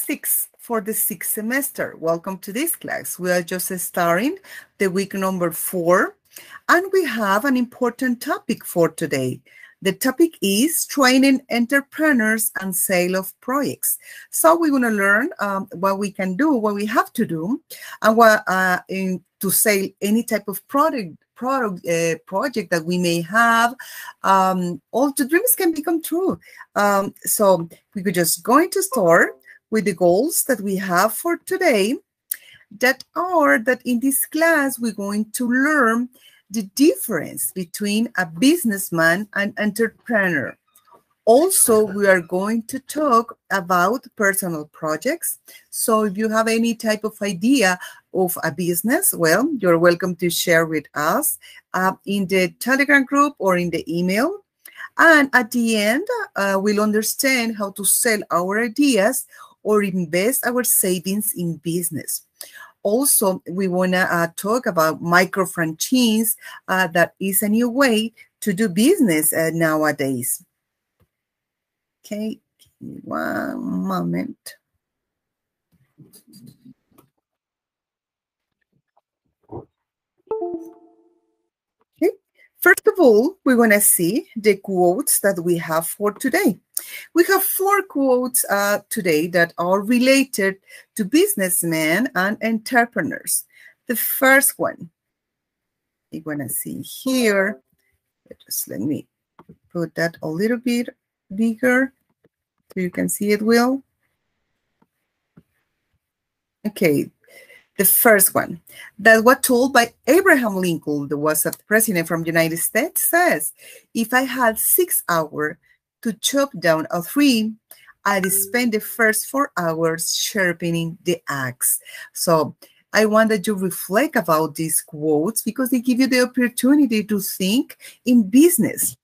6 for the 6th semester. Welcome to this class. We are just starting the week number 4, and we have an important topic for today. The topic is training entrepreneurs and sale of projects. So we're going to learn what we can do, what we have to do, and what to sell any type of project that we may have. All the dreams can become true. So we could just going to start with the goals that we have for today, that in this class we're going to learn the difference between a businessman and entrepreneur. Also, we are going to talk about personal projects. So if you have any type of idea of a business, well, you're welcome to share with us in the Telegram group or in the email. And at the end, we'll understand how to sell our ideas or invest our savings in business. Also, we want to talk about micro-franchise. That is a new way to do business nowadays. Okay, give me one moment. Okay, first of all, we want to see the quotes that we have for today. We have 4 quotes today that are related to businessmen and entrepreneurs. The first one, you're going to see here. Just let me put that a little bit bigger so you can see it well. Okay, the first one that was told by Abraham Lincoln, that was a president from the United States, says, if I had 6 hours to chop down a tree, I'd spend the first 4 hours sharpening the axe. So I want that you reflect about these quotes because they give you the opportunity to think in business.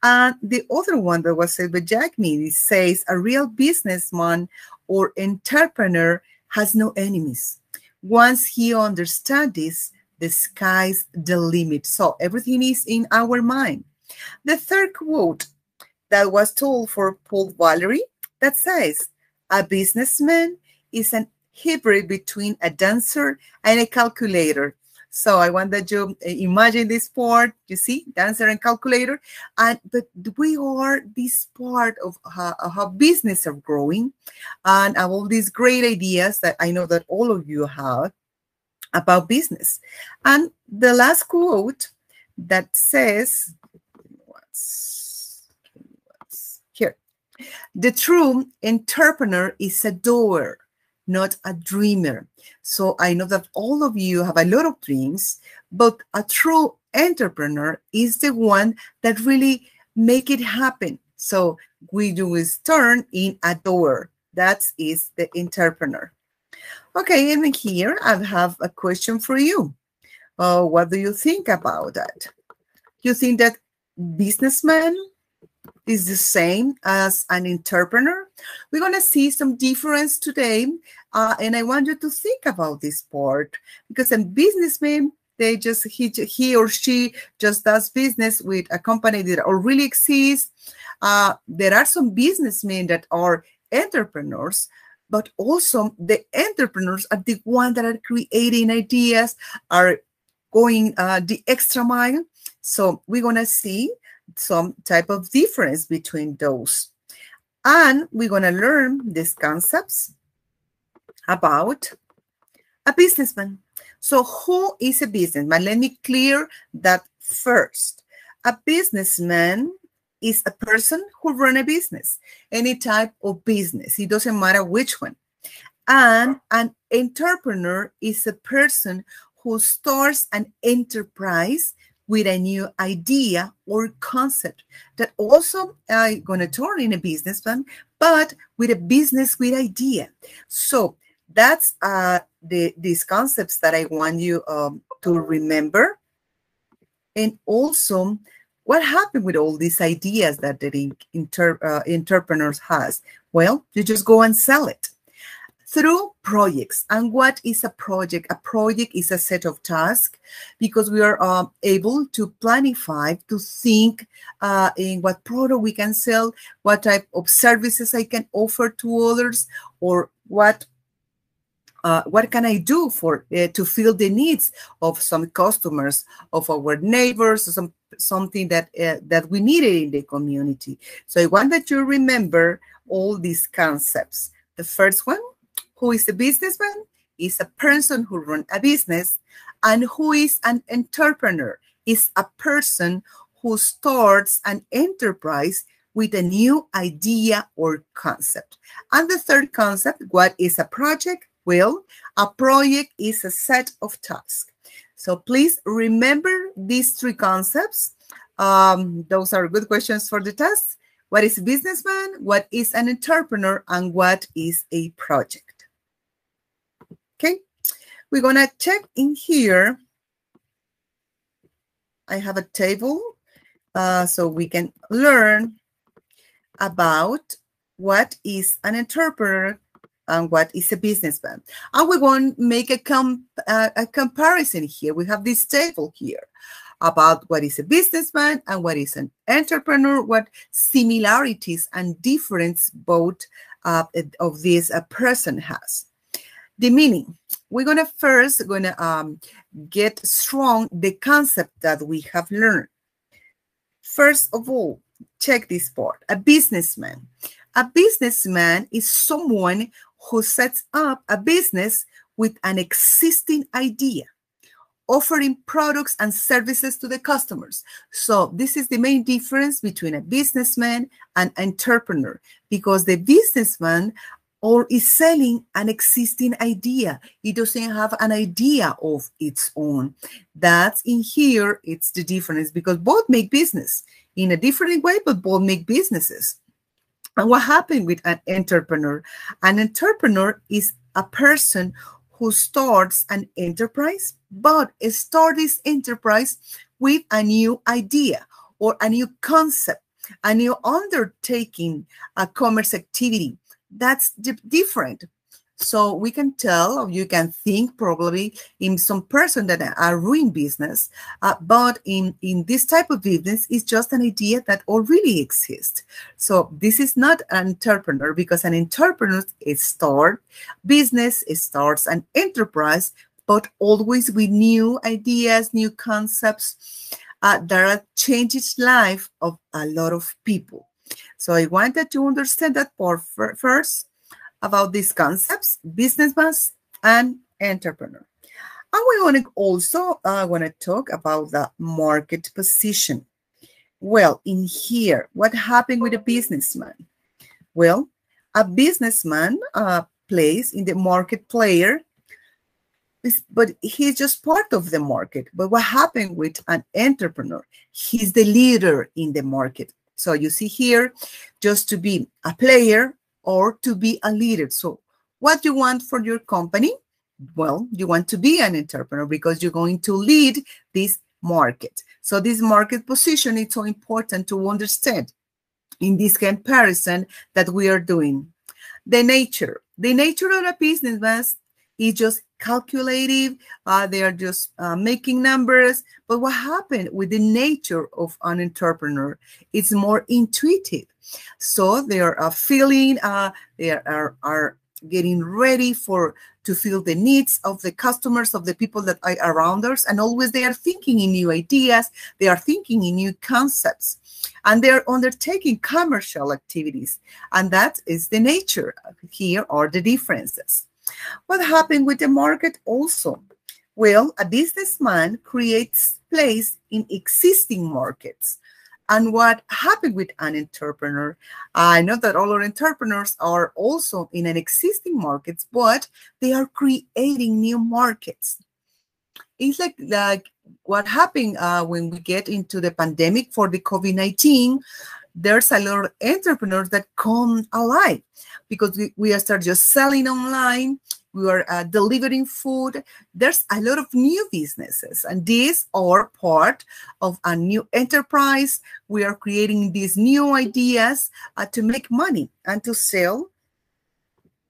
And the other one that was said by Jack Meade says, a real businessman or entrepreneur has no enemies. Once he understands this, the sky's the limit. So everything is in our mind. The third quote that was told for Paul Valery that says, a businessman is an hybrid between a dancer and a calculator. So I want that you imagine this part, you see, dancer and calculator. But we are this part of how business are growing and all these great ideas that I know that all of you have about business. And the last quote that says, here, the true entrepreneur is a doer, not a dreamer. So I know that all of you have a lot of dreams, but a true entrepreneur is the one that really make it happen. So we do is turn in a doer. That is the entrepreneur. Okay, and here I have a question for you. What do you think about that? You think that businessman is the same as an entrepreneur? We're going to see some difference today, and I want you to think about this part because a businessman, they just he or she just does business with a company that already exists. There are some businessmen that are entrepreneurs, but also the entrepreneurs are the ones that are creating ideas, are going the extra mile. So we're going to see some type of difference between those. And we're going to learn these concepts about a businessman. So who is a businessman? Let me clear that first. A businessman is a person who runs a business, any type of business. It doesn't matter which one. And an entrepreneur is a person who starts an enterprise with a new idea or concept that also going to turn in a businessman, but with a business with idea. So that's these concepts that I want you to remember. And also, what happened with all these ideas that the entrepreneurs has? Well, you just go and sell it through projects. And what is a project? A project is a set of tasks because we are able to planify, to think in what product we can sell, what type of services I can offer to others, or what can I do for to fill the needs of some customers, of our neighbors, or something that that we needed in the community. So I want that you remember all these concepts. The first one, who is a businessman? Is a person who runs a business. And who is an entrepreneur? Is a person who starts an enterprise with a new idea or concept. And the third concept, what is a project? Well, a project is a set of tasks. So please remember these three concepts. Those are good questions for the test. What is a businessman? What is an entrepreneur? And what is a project? Okay, we're gonna check in here. I have a table so we can learn about what is an entrepreneur and what is a businessman. And we want to make a comparison here. We have this table here about what is a businessman and what is an entrepreneur, what similarities and difference both of this a person has. The meaning, we're gonna first get strong the concept that we have learned. First of all, check this part. A businessman. A businessman is someone who sets up a business with an existing idea, offering products and services to the customers. So this is the main difference between a businessman and entrepreneur, because the businessman is selling an existing idea. It doesn't have an idea of its own. That's in here, it's the difference, because both make business in a different way, but both make businesses. And what happened with an entrepreneur? An entrepreneur is a person who starts an enterprise, but start this enterprise with a new idea or a new concept, a new undertaking, a commerce activity. That's different. So we can tell, or you can think probably in some person that are doing business, but in this type of business, it's just an idea that already exists. So this is not an entrepreneur, because an entrepreneur starts an enterprise, but always with new ideas, new concepts that changes life of a lot of people. So I wanted to understand that part first about these concepts, businessman and entrepreneur. And we want to also talk about the market position. Well, in here, what happened with a businessman? Well, a businessman plays in the market player, but he's just part of the market. But what happened with an entrepreneur? He's the leader in the market. So you see here, just to be a player or to be a leader. So what you want for your company? Well, you want to be an entrepreneur because you're going to lead this market. So this market position is so important to understand in this comparison that we are doing. The nature of a businessman is just calculative. They are just making numbers. But what happened with the nature of an entrepreneur? It's more intuitive. So they are feeling, they are getting ready to fill the needs of the customers, of the people that are around us. And always they are thinking in new ideas. They are thinking in new concepts. And they're undertaking commercial activities. And that is the nature. Here are the differences. What happened with the market also? Well, a businessman creates place in existing markets. And what happened with an entrepreneur? I know that all our entrepreneurs are also in an existing markets, but they are creating new markets. It's like what happened when we get into the pandemic for the COVID-19. There's a lot of entrepreneurs that come alive because we start just selling online. We are delivering food. There's a lot of new businesses, and these are part of a new enterprise. We are creating these new ideas to make money and to sell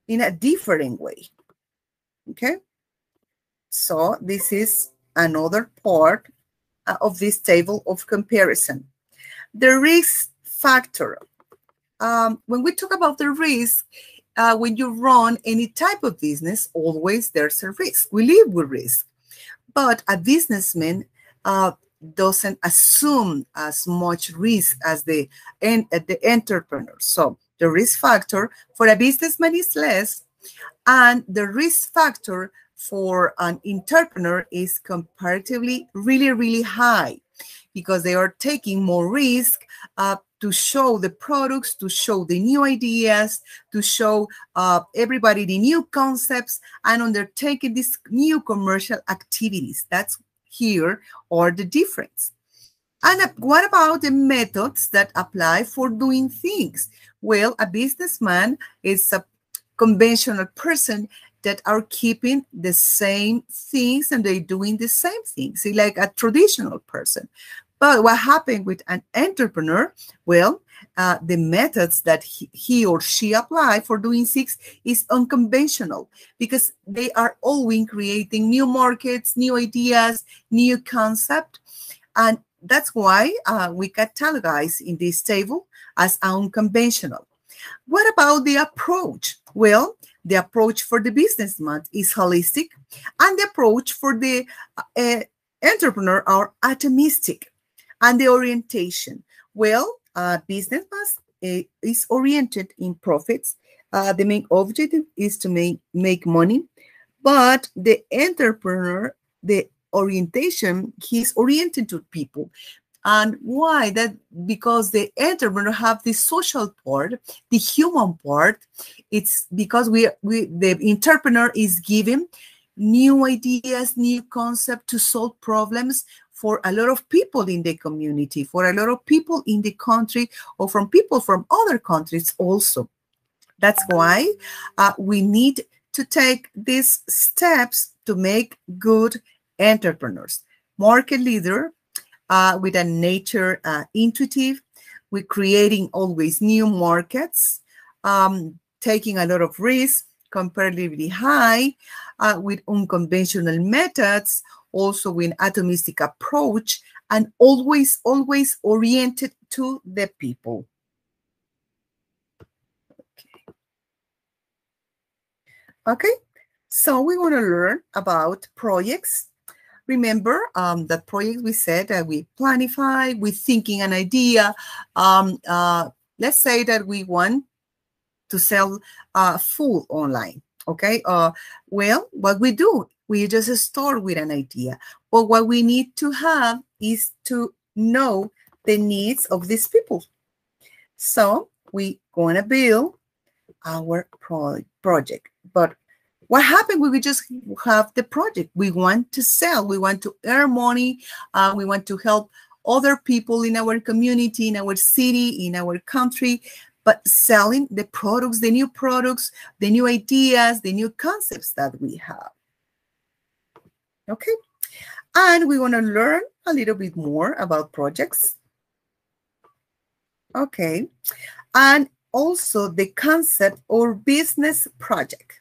in a different way. Okay? So this is another part of this table of comparison. The risk factor. When we talk about the risk, when you run any type of business, always there's a risk. We live with risk. But a businessman doesn't assume as much risk as the entrepreneur. So the risk factor for a businessman is less, and the risk factor for an entrepreneur is comparatively really, really high, because they are taking more risk to show the products, to show the new ideas, to show everybody the new concepts, and undertaking these new commercial activities. That's here or the difference. And what about the methods that apply for doing things? Well, a businessman is a conventional person that are keeping the same things and they're doing the same things, like a traditional person. But what happened with an entrepreneur? Well, the methods that he or she apply for doing things is unconventional, because they are always creating new markets, new ideas, new concept. And that's why we categorize in this table as unconventional. What about the approach? Well, the approach for the businessman is holistic, and the approach for the entrepreneur are atomistic. And the orientation, well, businessman is oriented in profits. The main objective is to make money, but the entrepreneur, the orientation, he's oriented to people. And why? That because the entrepreneur have the social part, the human part. It's because the entrepreneur is given new ideas, new concept to solve problems for a lot of people in the community, for a lot of people in the country, or from people from other countries also. That's why we need to take these steps to make good entrepreneurs. Market leader, with a nature intuitive, with creating always new markets, taking a lot of risk, comparatively high, with unconventional methods, also with atomistic approach, and always oriented to the people. Okay, so we want to learn about projects. Remember that project we said that we planify, we thinking an idea. Let's say that we want to sell food online. Okay, well, what we do, we just start with an idea. But what we need to have is to know the needs of these people. So we're going to build our project. But what happened when we just have the project? We want to sell, we want to earn money, we want to help other people in our community, in our city, in our country, but selling the products, the new ideas, the new concepts that we have. Okay, and we want to learn a little bit more about projects. Okay, and also the concept or business project.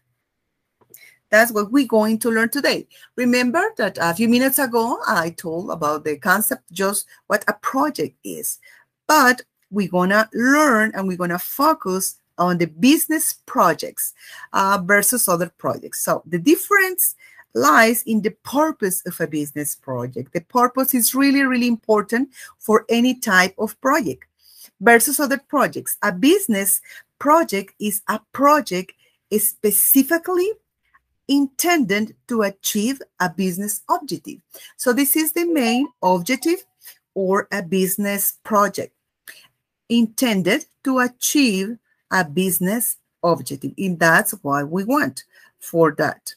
That's what we're going to learn today. Remember that a few minutes ago, I told about the concept, just what a project is. But we're going to learn and we're going to focus on the business projects versus other projects. So the difference lies in the purpose of a business project. The purpose is really, really important for any type of project versus other projects. A business project is a project specifically intended to achieve a business objective. So this is the main objective or a business project, intended to achieve a business objective. And that's what we want for that.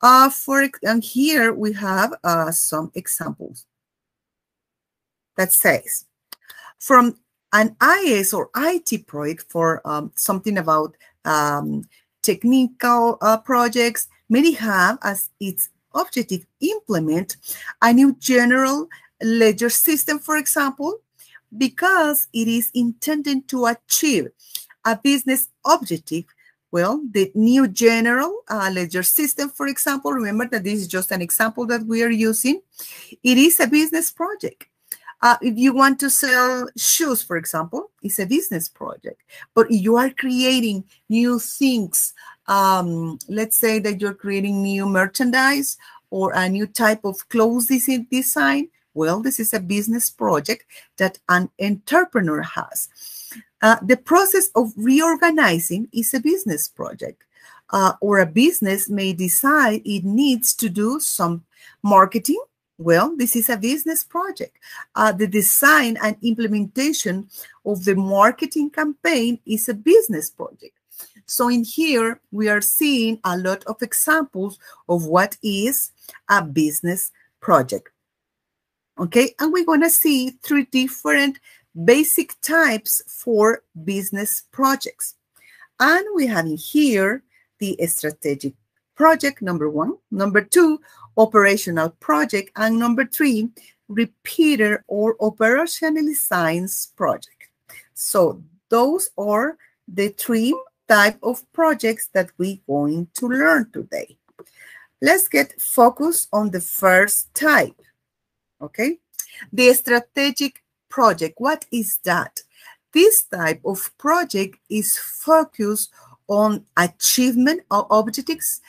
And here we have some examples that says, from an IS or IT project for something about technical projects, many have as its objective implement a new general ledger system, for example, because it is intended to achieve a business objective. Well, the new general ledger system, for example, remember that this is just an example that we are using. It is a business project. If you want to sell shoes, for example, it's a business project. But if you are creating new things, let's say that you're creating new merchandise or a new type of clothes design, well, this is a business project that an entrepreneur has. The process of reorganizing is a business project. Or a business may decide it needs to do some marketing. Well, this is a business project. The design and implementation of the marketing campaign is a business project. So in here, we are seeing a lot of examples of what is a business project. Okay, and we're going to see 3 different basic types for business projects. And we have in here the strategic project, number 1. Number 2, operational project. And number 3, repeater or operationalized project. So those are the 3 types of projects that we're going to learn today. Let's get focused on the first type. Okay, the strategic project. What is that? This type of project is focused on achievement of objectives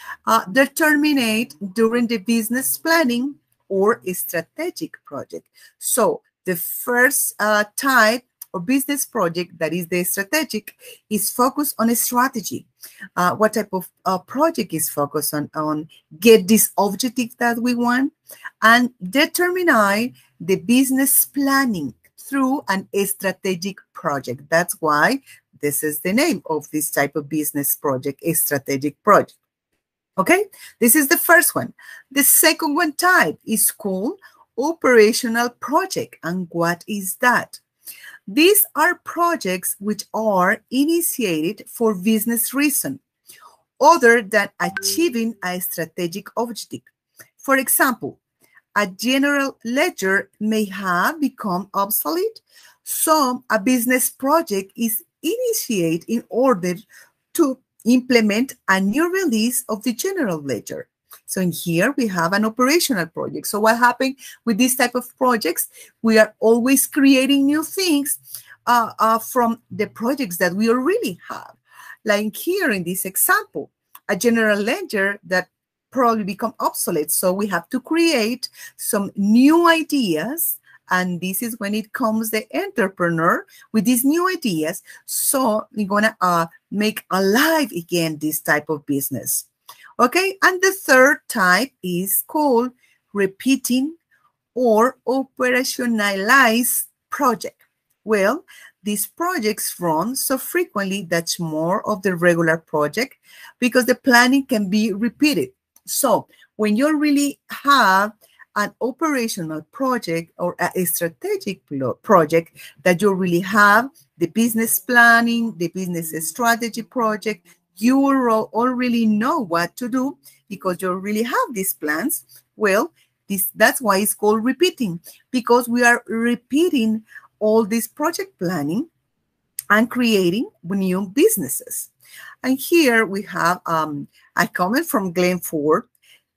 determined during the business planning or strategic project. So the first type of business project, that is the strategic, is focused on a strategy. What type of project is focused on get this objective that we want and determine the business planning through an strategic project. That's why this is the name of this type of business project, a strategic project. Okay, this is the first one. The second one type is called operational project. And what is that? These are projects which are initiated for business reason other than achieving a strategic objective. For example, a general ledger may have become obsolete, so a business project is initiated in order to implement a new release of the general ledger. So in here, we have an operational project. So what happened with this type of projects? We are always creating new things from the projects that we already have. Like here in this example, a general ledger that probably become obsolete. So we have to create some new ideas. And this is when it comes the entrepreneur with these new ideas. So we're going to make alive again this type of business. Okay, and the third type is called repeating or operationalized project. Well, these projects run so frequently that's more of the regular project because the planning can be repeated. So when you really have an operational project or a strategic project that you really have the business planning, the business strategy project, you already know what to do because you really have these plans. Well, that's why it's called repeating, because we are repeating all this project planning and creating new businesses. And here we have a comment from Glenn Ford.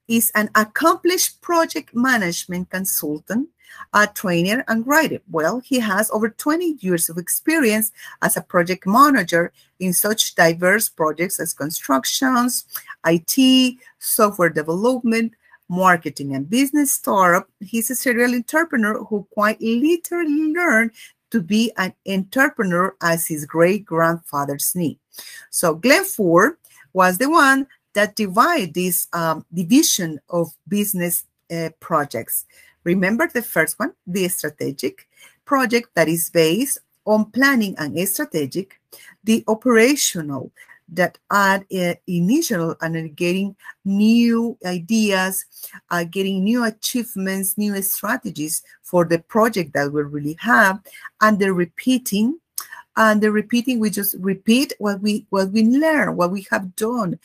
Is an accomplished project management consultant, a trainer and writer. Well, he has over 20 years of experience as a project manager in such diverse projects as constructions, IT, software development, marketing, and business startup. He's a serial entrepreneur who quite literally learned to be an entrepreneur as his great-grandfather's knee. So Glenn Ford was the one that divide this division of business projects. Remember the first one, the strategic project that is based on planning and strategic, the operational that add initial and getting new ideas, getting new achievements, new strategies for the project that we really have, and the repeating. And the repeating, we just repeat what we learn, what we have done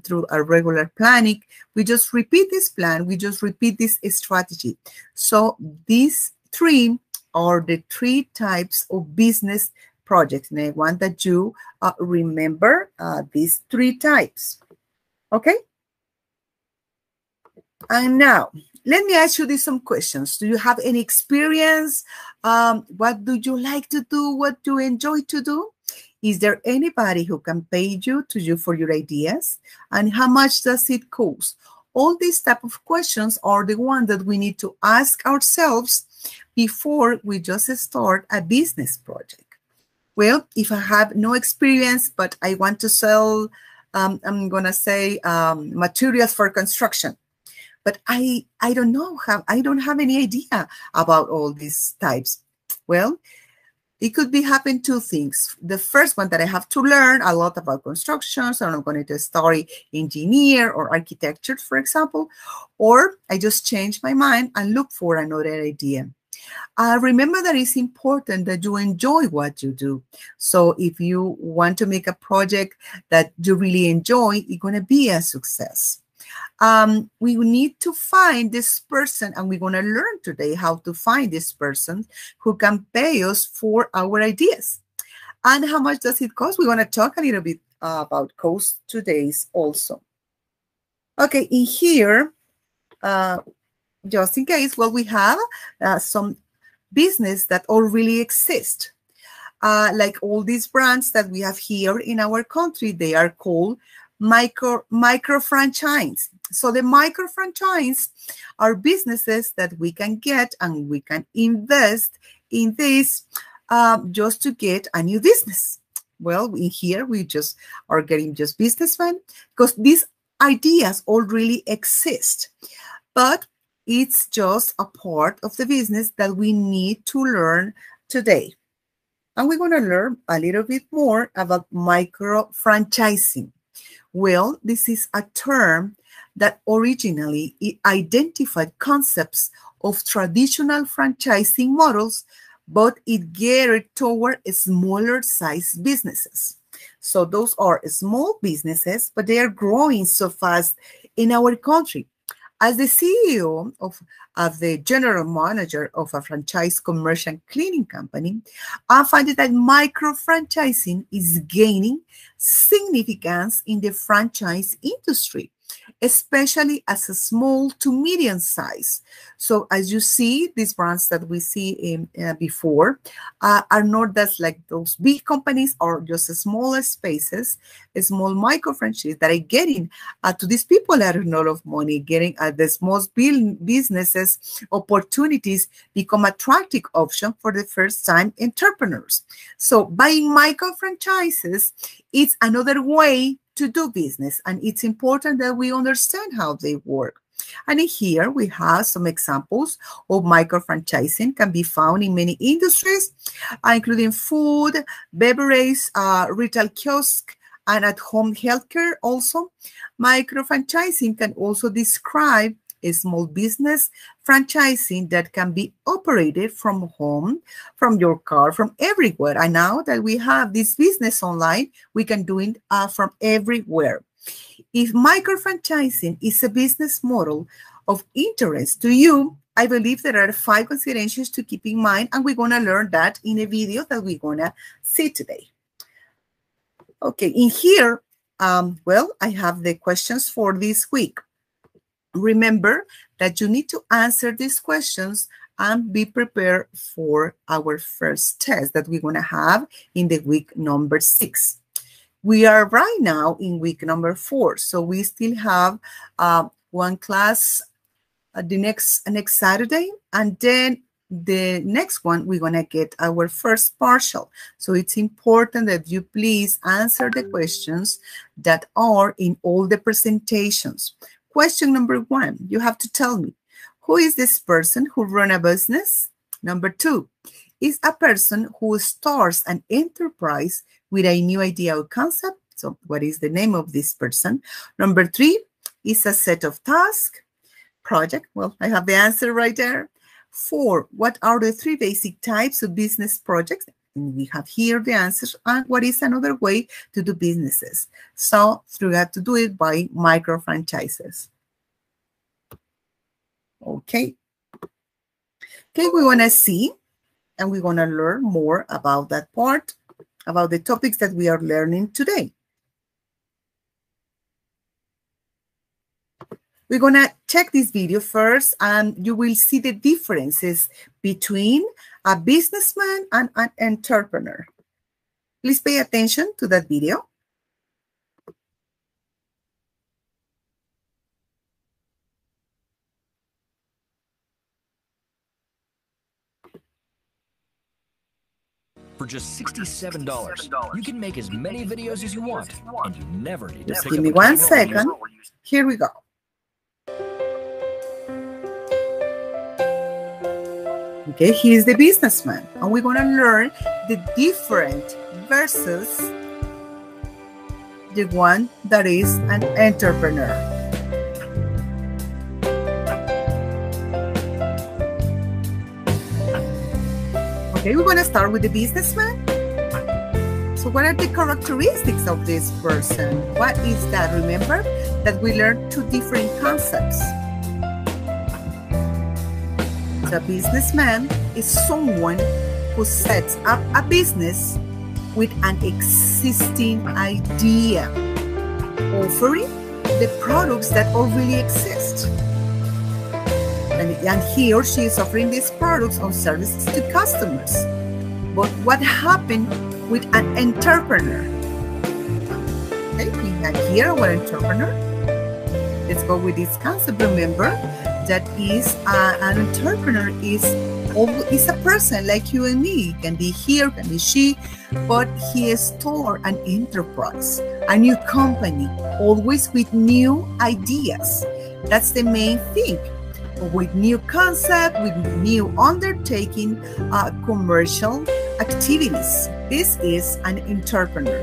through our regular planning. We just repeat this plan. We just repeat this strategy. So these 3 are the 3 types of business projects. And I want that you remember these 3 types. Okay? And now, let me ask you some questions. Do you have any experience? What do you like to do? What do you enjoy to do? Is there anybody who can pay you for your ideas? And how much does it cost? All these type of questions are the ones that we need to ask ourselves before we just start a business project. Well, if I have no experience, but I want to sell, I'm going to say materials for construction, but I don't have any idea about all these types. Well, it could be happen two things. The first one, that I have to learn a lot about construction, so I'm going to study engineer or architecture, for example, or I just change my mind and look for another idea. Remember that it's important that you enjoy what you do. So if you want to make a project that you really enjoy, it's going to be a success. We need to find this person, and we're going to learn today how to find this person who can pay us for our ideas. And how much does it cost? We're going to talk a little bit about cost today also. Okay, in here, just in case, well, we have some business that already exist. Like all these brands that we have here in our country, they are called micro franchise. So the micro franchise are businesses that we can get and we can invest in this just to get a new business. Well, in here we just are getting just businessmen because these ideas already exist, but it's just a part of the business that we need to learn today. And we're going to learn a little bit more about micro franchising. Well, this is a term that originally identified concepts of traditional franchising models, but it geared toward smaller size businesses. So those are small businesses, but they are growing so fast in our country. As the CEO of the general manager of a franchise commercial cleaning company, I find that micro-franchising is gaining significance in the franchise industry, especially as a small to medium size. So as you see, these brands that we see before are not that like those big companies, or just smaller spaces, small micro franchises that are getting to these people that earn a lot of money, getting the small businesses opportunities become attractive option for the first time entrepreneurs. So buying micro franchises, it's another way to do business, and it's important that we understand how they work. And in here we have some examples of micro franchising can be found in many industries, including food, beverage, retail kiosk, and at-home healthcare also. Micro franchising can also describe a small business franchising that can be operated from home, from your car, from everywhere. And now that we have this business online, we can do it from everywhere. If micro franchising is a business model of interest to you, I believe there are 5 considerations to keep in mind, and we're going to learn that in a video that we're going to see today. Okay, in here, well, I have the questions for this week. Remember that you need to answer these questions and be prepared for our first test that we're going to have in the week number 6. We are right now in week number 4, so we still have one class the next Saturday, and then the next one we're going to get our first partial. So it's important that you please answer the questions that are in all the presentations. Question number 1, you have to tell me, who is this person who runs a business? Number 2, is a person who starts an enterprise with a new idea or concept. So what is the name of this person? Number 3, is a set of tasks. Project, well, I have the answer right there. 4, what are the 3 basic types of business projects? And we have here the answers. And what is another way to do businesses? So you have to do it by micro franchises. Okay. Okay, we want to see, and we want to learn more about that part, about the topics that we are learning today. We're going to check this video first, and you will see the differences between a businessman and an entrepreneur. Please pay attention to that video. For just $67, you can make as many videos as you want, and you never need to Just pick give up me a 1 camera. second. Here we go. Okay, he's the businessman, and we're going to learn the different versus the one that is an entrepreneur. Okay, we're going to start with the businessman. So what are the characteristics of this person? What is that? Remember that we learned 2 different concepts. The businessman is someone who sets up a business with an existing idea, offering the products that already exist. And he or she is offering these products or services to customers. But what happened with an entrepreneur? Okay, we have here our entrepreneur. Let's go with this concept. Remember that is an entrepreneur is a person like you and me. It can be he, can be she, but he starts an enterprise, a new company, always with new ideas. That's the main thing. With new concept, with new undertaking, commercial activities. This is an entrepreneur.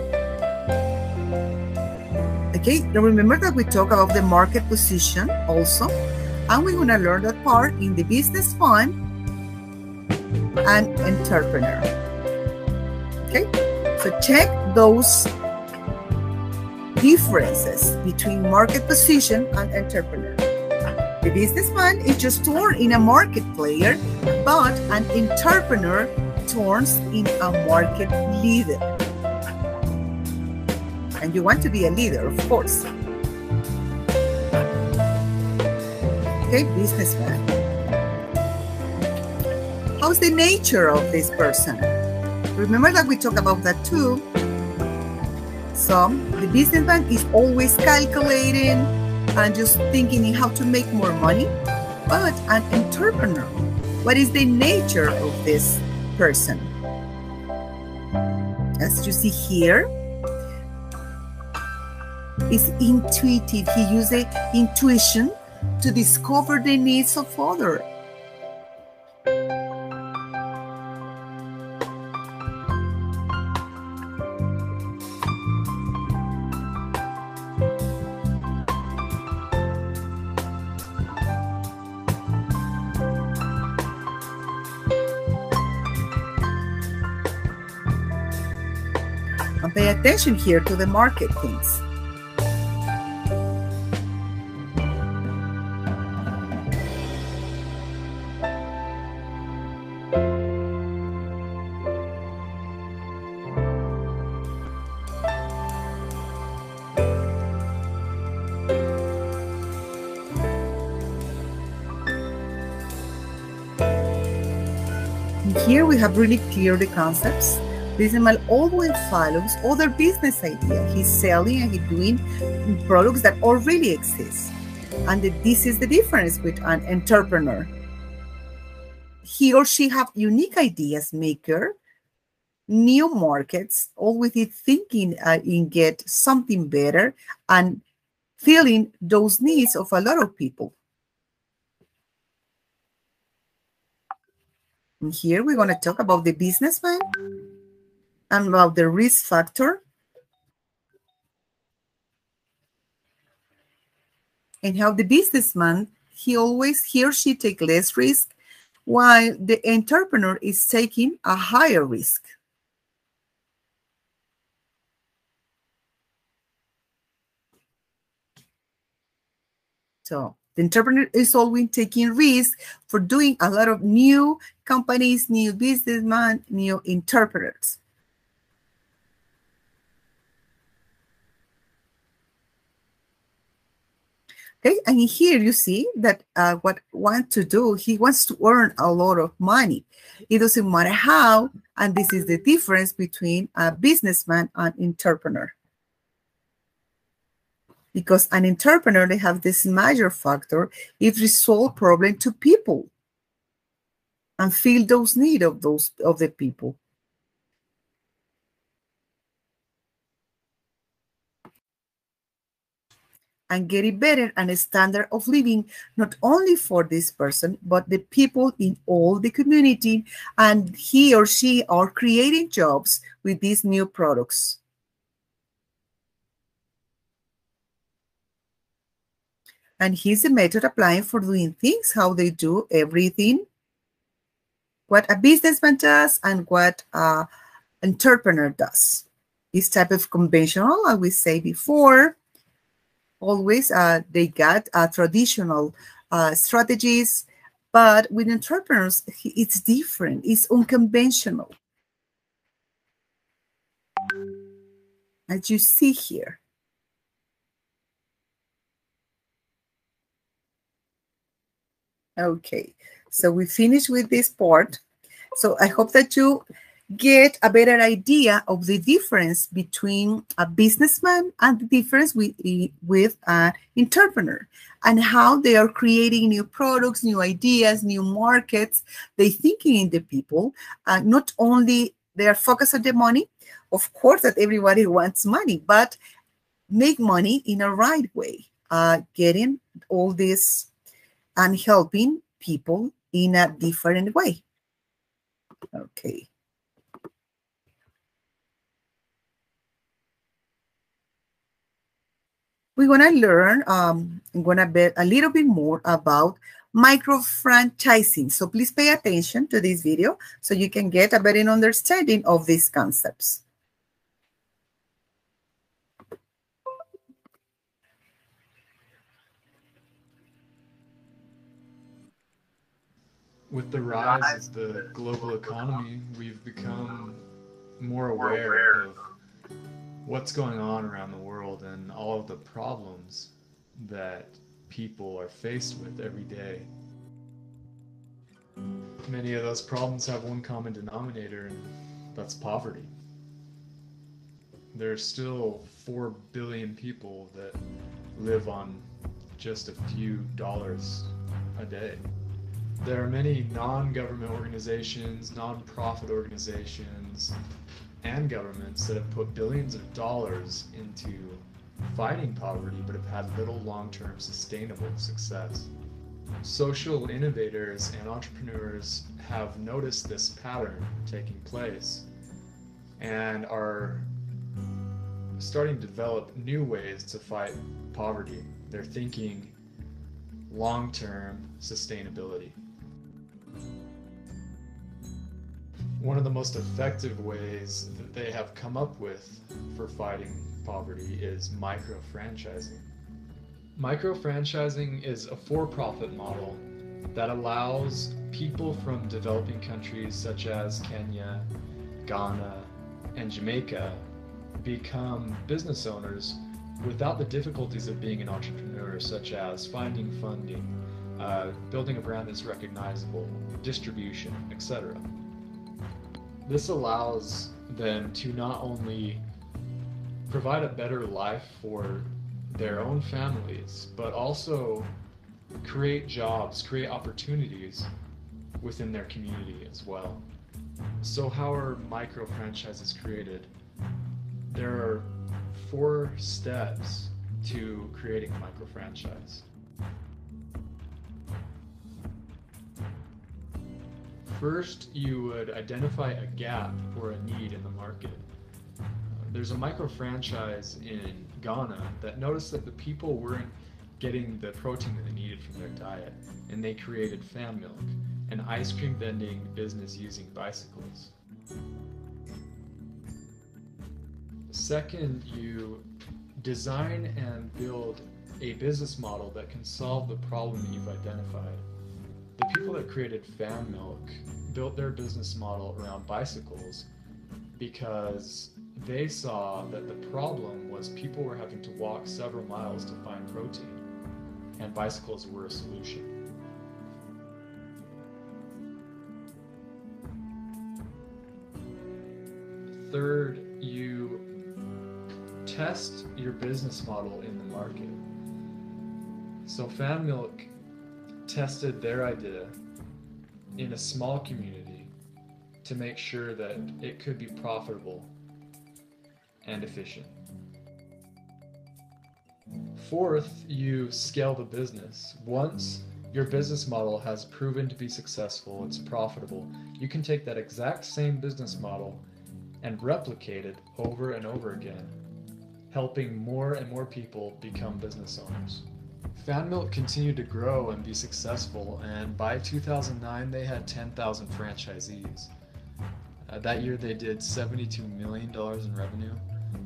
Okay, now remember that we talk about the market position also, and we're going to learn that part in the business fund and entrepreneur. Okay, so check those differences between market position and entrepreneur. The businessman is just turned in a market player, but an entrepreneur turns in a market leader. And you want to be a leader, of course. Okay, businessman. How's the nature of this person? Remember that we talked about that too. So the businessman is always calculating and just thinking in how to make more money. But an entrepreneur, what is the nature of this person? As you see here, is intuitive. He uses intuition to discover the needs of others. And pay attention here to the market things. Here we have really clear the concepts. Businessman always follows other business ideas. He's selling and he's doing products that already exist. And this is the difference with an entrepreneur. He or she have unique ideas maker, new markets, always thinking in get something better and filling those needs of a lot of people. And here we're going to talk about the businessman and about the risk factor and how the businessman, he or she take less risk while the entrepreneur is taking a higher risk. So the entrepreneur is always taking risk for doing a lot of new companies, new businessmen, new entrepreneurs. Okay, and here you see that what wants to do, he wants to earn a lot of money. It doesn't matter how, and this is the difference between a businessman and entrepreneur. Because an entrepreneur, they have this major factor, it resolve problem to people and fill those needs of the people. And get it better and a standard of living, not only for this person, but the people in all the community, and he or she are creating jobs with these new products. And here's the method applying for doing things, how they do everything, what a businessman does and what an entrepreneur does. This type of conventional, as we say before, always they got traditional strategies, but with entrepreneurs, it's different. It's unconventional, as you see here. Okay, so we finished with this part. So I hope that you get a better idea of the difference between a businessman and the difference with an entrepreneur, and how they are creating new products, new ideas, new markets. They're thinking in the people. Not only they are focused on the money, of course, that everybody wants money, but make money in a right way, getting all this and helping people in a different way. Okay. We're going to learn, I'm going to bet a little bit more about micro-franchising. So please pay attention to this video so you can get a better understanding of these concepts. With the rise of the global economy, we've become more aware of what's going on around the world and all of the problems that people are faced with every day. Many of those problems have one common denominator, and that's poverty. There are still 4 billion people that live on just a few dollars a day. There are many non-government organizations, non-profit organizations, and governments that have put billions of dollars into fighting poverty but have had little long-term sustainable success. Social innovators and entrepreneurs have noticed this pattern taking place and are starting to develop new ways to fight poverty. They're thinking long-term sustainability. One of the most effective ways that they have come up with for fighting poverty is micro-franchising. Micro-franchising is a for-profit model that allows people from developing countries such as Kenya, Ghana, and Jamaica become business owners without the difficulties of being an entrepreneur, such as finding funding, building a brand that's recognizable, distribution, etc. This allows them to not only provide a better life for their own families, but also create jobs, create opportunities within their community as well. So how are micro franchises created? There are 4 steps to creating a micro franchise. First, you would identify a gap or a need in the market. There's a micro franchise in Ghana that noticed that the people weren't getting the protein that they needed from their diet, and they created Fan Milk, an ice cream vending business using bicycles. Second, you design and build a business model that can solve the problem that you've identified. The people that created Fan Milk built their business model around bicycles because they saw that the problem was people were having to walk several miles to find protein. and bicycles were a solution. Third, you test your business model in the market. So Fan Milk tested their idea in a small community to make sure that it could be profitable and efficient. Fourth, you scale the business. Once your business model has proven to be successful, it's profitable, you can take that exact same business model and replicate it over and over again, helping more and more people become business owners. Fan Milk continued to grow and be successful, and by 2009 they had 10,000 franchisees. That year they did $72 million in revenue,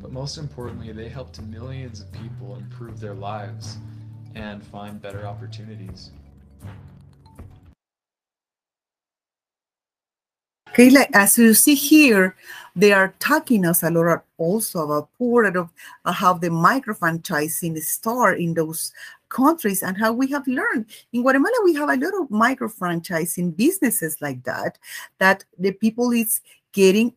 but most importantly they helped millions of people improve their lives and find better opportunities. Okay, like as you see here, they are talking us a lot also about of how the micro-franchising start in those countries and how we have learned. In Guatemala, we have a lot of micro-franchising businesses like that the people is getting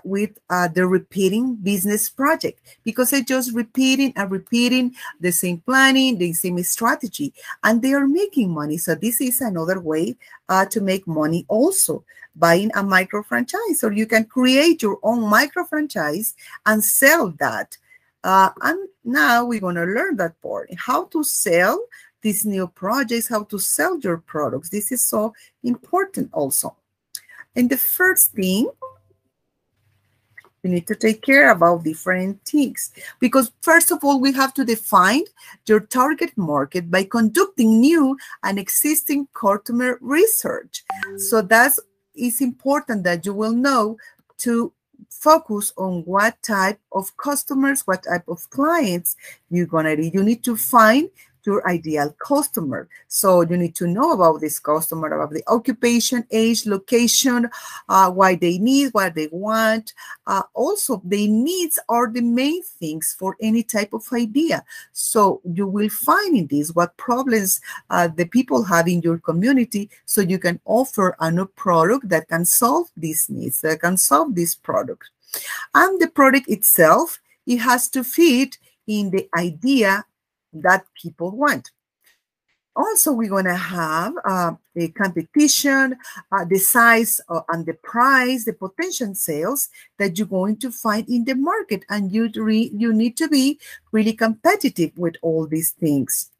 with the repeating business project, because they're just repeating and repeating the same planning, the same strategy, and they are making money. So this is another way to make money also, buying a micro franchise, or you can create your own micro franchise and sell that. And now we're going to learn that part, how to sell these new projects, how to sell your products. This is so important also. And the first thing, we need to take care about different things, because first of all, we have to define your target market by conducting new and existing customer research. So that is important that you will know to focus on what type of customers, what type of clients you're gonna need. You need to find your ideal customer. So you need to know about this customer, about the occupation, age, location, why they need, what they want. Also, their needs are the main things for any type of idea. So you will find in this what problems the people have in your community, so you can offer a new product that can solve these needs, that can solve this product. And the product itself, it has to fit in the idea that people want. Also, we're going to have the competition, the size and the price, the potential sales that you're going to find in the market. And you need to be really competitive with all these things.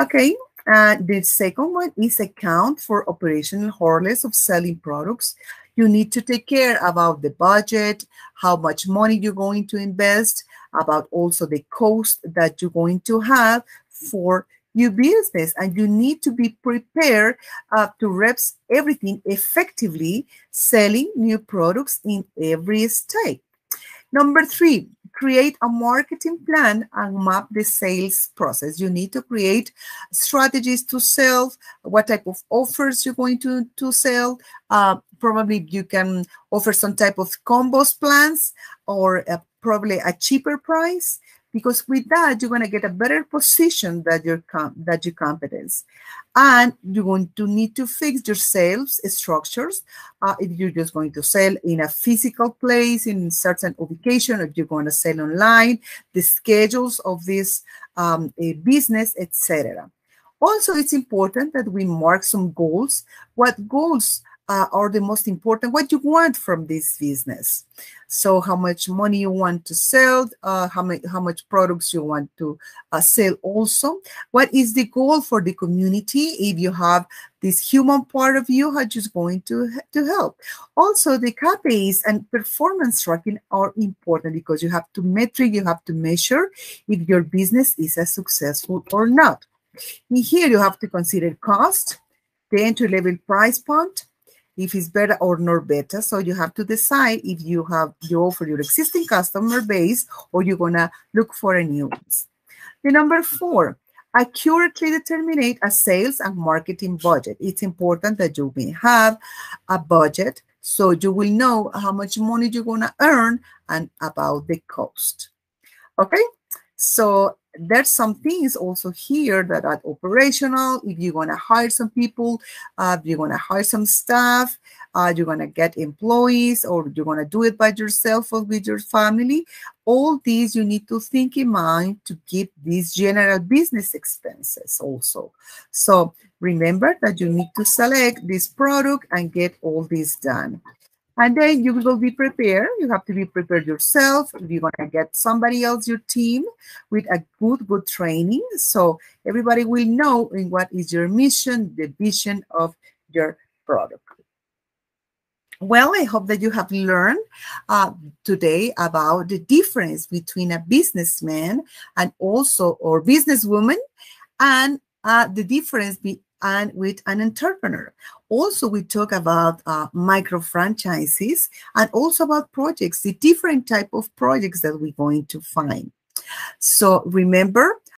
Okay, the second one is account for operational hurdles of selling products. You need to take care about the budget, how much money you're going to invest, about also the cost that you're going to have for your business. And you need to be prepared to reps everything effectively, selling new products in every state. Number 3, create a marketing plan and map the sales process. You need to create strategies to sell, what type of offers you're going to sell. Probably you can offer some type of combos plans, or probably a cheaper price, because with that, you're going to get a better position than your competence. And you're going to need to fix your sales structures. If you're just going to sell in a physical place, in certain ubication, if you're going to sell online, the schedules of this business, etc. Also, it's important that we mark some goals. What goals are the most important? What you want from this business? So how much money you want to sell, how much products you want to sell also. What is the goal for the community? If you have this human part of you, how just going to help. Also, the KPIs and performance tracking are important, because you have to measure if your business is as successful or not. And here you have to consider cost, the entry-level price point, if it's better or not better. So you have to decide if you offer your existing customer base, or you're gonna look for a new ones. The number 4, accurately determine a sales and marketing budget. It's important that you may have a budget, so you will know how much money you're gonna earn and about the cost. Okay, so there's some things also here that are operational. If you're going to hire some people, you're going to hire some staff, you're going to get employees, or you're going to do it by yourself or with your family. All these you need to think in mind to keep these general business expenses also. So remember that you need to select this product and get all this done. And then you will be prepared. You have to be prepared yourself. You're going to get somebody else, your team, with a good training. So everybody will know in what is your mission, the vision of your product. Well, I hope that you have learned today about the difference between a businessman and also, or businesswoman, and the difference with an entrepreneur. Also, we talk about micro franchises and also about projects, the different type of projects that we're going to find. So remember,